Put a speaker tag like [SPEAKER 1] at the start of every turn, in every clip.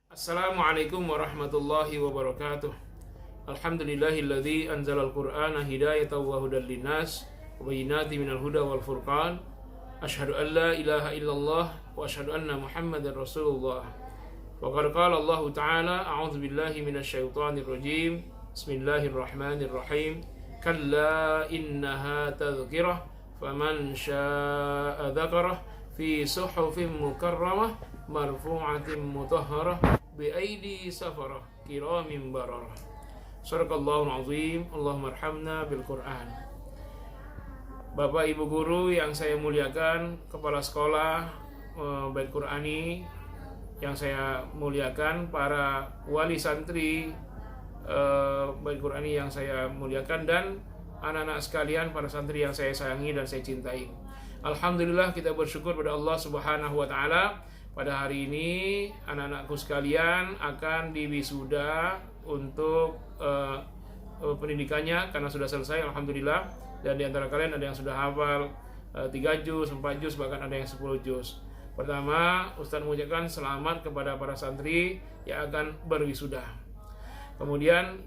[SPEAKER 1] Assalamualaikum warahmatullahi wabarakatuh. Alhamdulillahilladzi anzalal qur'ana hidayatan wa hudan linnas wa bayyinatin minal huda wal furqan. Asyhadu an la ilaha illallah wa asyhadu anna Muhammadar Rasulullah. Wa qad qala Allah Ta'ala, a'udzu billahi minasy syaithanir rajim. Bismillahirrahmanirrahim. Kalla innaha tadhkirah faman syaa'a dzakarah fi suhufin mukarramah marfu'atin mutahharah bi aidi safarah kiramin bararah. Shadaqallahul azim. Allahumma arhamna bil Qur'an. Bapak Ibu guru yang saya muliakan, kepala sekolah Bait Qur'ani yang saya muliakan, para wali santri Bait Qur'ani yang saya muliakan, dan anak-anak sekalian, para santri yang saya sayangi dan saya cintai. Alhamdulillah, kita bersyukur pada Allah Subhanahu wa taala. Pada hari ini anak-anakku sekalian akan diwisuda untuk pendidikannya karena sudah selesai, alhamdulillah. Dan di antara kalian ada yang sudah hafal 3 juz, 4 juz, bahkan ada yang 10 juz. Pertama, Ustaz mengucapkan selamat kepada para santri yang akan berwisuda. Kemudian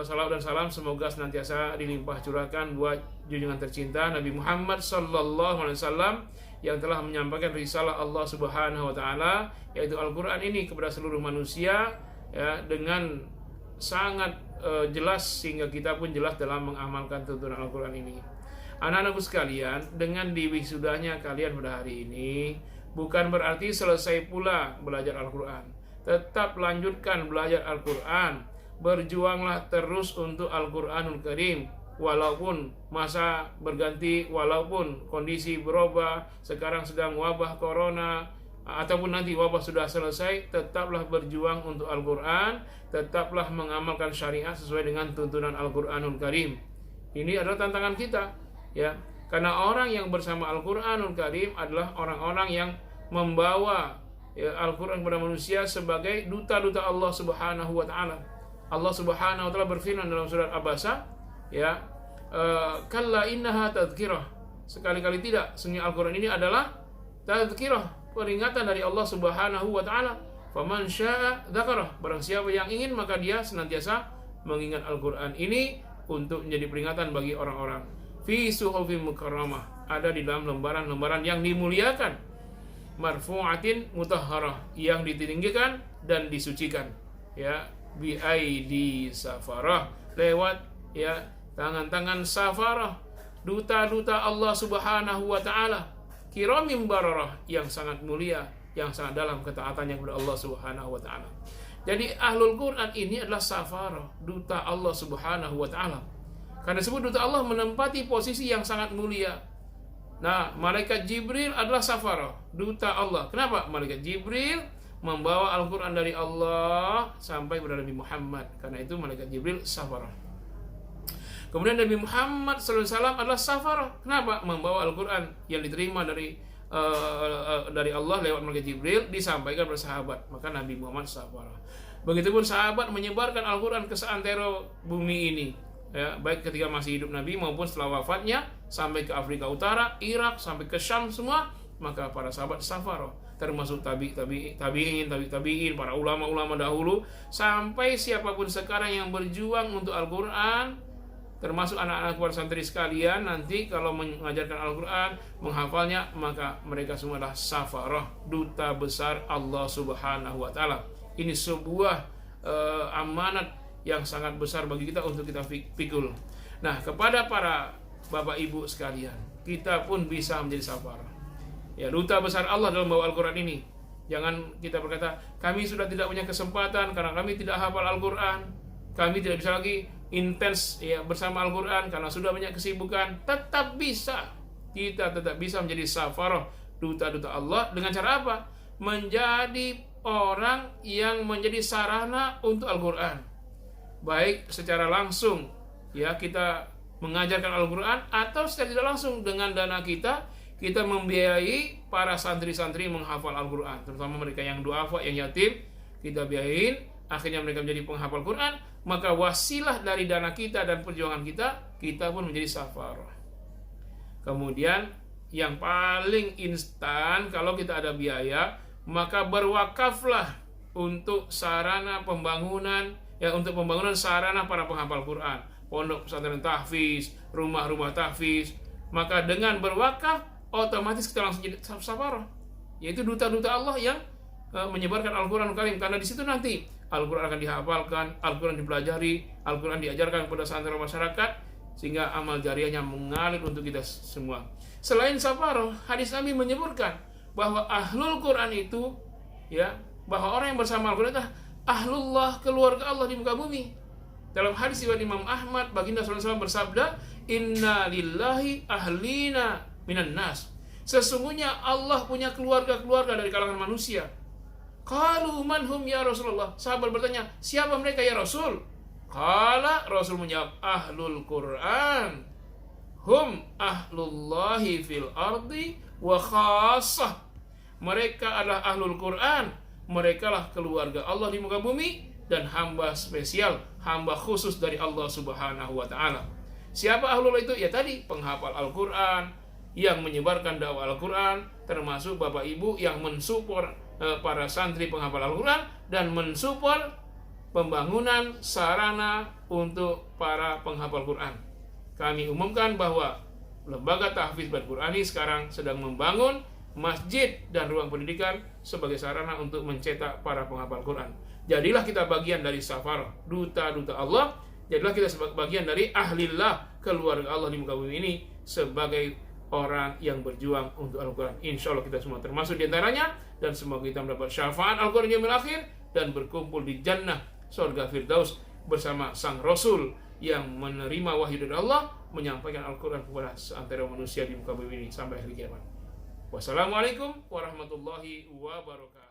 [SPEAKER 1] salawat dan salam semoga senantiasa dilimpah curahkan buat junjungan tercinta Nabi Muhammad sallallahu alaihi wasallam yang telah menyampaikan risalah Allah Subhanahu wa taala, yaitu Al-Qur'an ini kepada seluruh manusia, ya, dengan sangat jelas sehingga kita pun jelas dalam mengamalkan tuntunan Al-Qur'an ini. Anak-anakku sekalian, dengan diwisudanya kalian pada hari ini bukan berarti selesai pula belajar Al-Qur'an. Tetap lanjutkan belajar Al-Qur'an. Berjuanglah terus untuk Al-Qur'anul Karim. Walaupun masa berganti, walaupun kondisi berubah, sekarang sedang wabah corona, ataupun nanti wabah sudah selesai, tetaplah berjuang untuk Al-Quran, tetaplah mengamalkan syariat sesuai dengan tuntunan Al-Quranul Karim. Ini adalah tantangan kita, ya, karena orang yang bersama Al-Quranul Karim adalah orang-orang yang membawa, ya, Al-Quran kepada manusia sebagai duta-duta Allah Subhanahu wa taala. Allah Subhanahu wa taala berfirman dalam surat Abasa, ya, kalla innaha tadhkirah, sekali-kali tidak, sesungguhnya Al-Quran ini adalah tadhkirah, peringatan dari Allah Subhanahu wa taala. Faman syaa'a dzakarah, barang siapa yang ingin maka dia senantiasa mengingat Al-Quran ini untuk menjadi peringatan bagi orang-orang. Fi suhufin mukarramah, ada di dalam lembaran-lembaran yang dimuliakan, marfu'atin mutahharah, yang ditinggikan dan disucikan, ya, bi aidi safarah, lewat, ya, tangan-tangan safarah, duta-duta Allah Subhanahu wa taala, kiramim bararah, yang sangat mulia, yang sangat dalam ketaatannya kepada Allah Subhanahu wa taala. Jadi ahlul Quran ini adalah safarah, duta Allah Subhanahu wa taala. Karena disebut duta Allah menempati posisi yang sangat mulia. Nah, malaikat Jibril adalah safarah, duta Allah. Kenapa? Malaikat Jibril membawa Al-Quran dari Allah sampai kepada Nabi Muhammad. Karena itu malaikat Jibril safarah. Kemudian Nabi Muhammad SAW adalah safarah. Kenapa? Membawa Al-Quran yang diterima dari Allah lewat malaikat Jibril disampaikan kepada sahabat. Maka Nabi Muhammad safarah. Begitupun sahabat menyebarkan Al-Quran ke seantero bumi ini, ya, baik ketika masih hidup Nabi maupun setelah wafatnya, sampai ke Afrika Utara, Irak, sampai ke Syam semua. Maka para sahabat safarah, termasuk tabi'in, para ulama-ulama dahulu, sampai siapapun sekarang yang berjuang untuk Al-Quran, termasuk anak-anak para santri sekalian, nanti kalau mengajarkan Al-Quran, menghafalnya, maka mereka semua adalah safarah, duta besar Allah Subhanahu wa taala. Ini sebuah amanat yang sangat besar bagi kita untuk kita pikul. Nah, kepada para bapak ibu sekalian, kita pun bisa menjadi safarah, ya, duta besar Allah dalam membawa Al-Quran ini. Jangan kita berkata, kami sudah tidak punya kesempatan karena kami tidak hafal Al-Quran, kami tidak bisa lagi intens, ya, bersama Al-Quran karena sudah banyak kesibukan. Tetap bisa, kita tetap bisa menjadi safarah, duta-duta Allah. Dengan cara apa? Menjadi orang yang menjadi sarana untuk Al-Quran, baik secara langsung, ya, kita mengajarkan Al-Quran, atau secara tidak langsung dengan dana kita membiayai para santri-santri menghafal Al-Quran, terutama mereka yang duafa, yang yatim, kita biayain, akhirnya mereka menjadi penghafal Quran. Maka wasilah dari dana kita dan perjuangan kita pun menjadi safarah. Kemudian yang paling instan, kalau kita ada biaya, maka berwakaflah untuk sarana pembangunan, ya, untuk pembangunan sarana para penghafal Quran, pondok pesantren tahfiz, rumah-rumah tahfiz. Maka dengan berwakaf otomatis kita langsung jadi safarah, yaitu duta-duta Allah yang menyebarkan Al-Quran Karim, karena di situ nanti Al-Quran akan dihafalkan, Al-Quran dipelajari, Al-Quran diajarkan kepada santri masyarakat, sehingga amal jariahnya mengalir untuk kita semua. Selain safarah, hadis Nabi menyebutkan bahwa ahlul Quran itu, ya, bahwa orang yang bersama Al-Quran itu ahlullah, keluarga Allah di muka bumi. Dalam hadis riwayat Imam Ahmad, baginda SAW bersabda, "Inna lillahi ahlina minan nas." Sesungguhnya Allah punya keluarga-keluarga dari kalangan manusia. Qalu man hum ya Rasulullah. Sahabat bertanya, siapa mereka ya Rasul? Qala, Rasul menjawab, ahlul Quran hum ahlullahi fil ardi wa khassah. Mereka adalah ahlul Quran, mereka lah keluarga Allah di muka bumi, dan hamba spesial, hamba khusus dari Allah Subhanahu wa ta'ala. Siapa ahlul itu? Ya tadi, penghafal Al-Quran, yang menyebarkan dakwah Al-Quran, termasuk bapak ibu yang mensupport para santri penghafal Al-Quran, dan mensupport pembangunan sarana untuk para penghafal Quran. Kami umumkan bahwa Lembaga Tahfiz Bait Qurani sekarang sedang membangun masjid dan ruang pendidikan sebagai sarana untuk mencetak para penghafal Quran. Jadilah kita bagian dari safarah, duta-duta Allah. Jadilah kita sebagai bagian dari ahlillah, keluarga Allah di muka bumi ini, sebagai orang yang berjuang untuk Al-Quran. Insya Allah kita semua termasuk di antaranya, dan semoga kita mendapat syafaat Al-Quran yaumil akhir dan berkumpul di jannah surga Firdaus bersama sang Rasul yang menerima wahyu dari Allah, menyampaikan Al-Quran kepada seantero manusia di muka bumi ini sampai hari kiamat. Wassalamualaikum warahmatullahi wabarakatuh.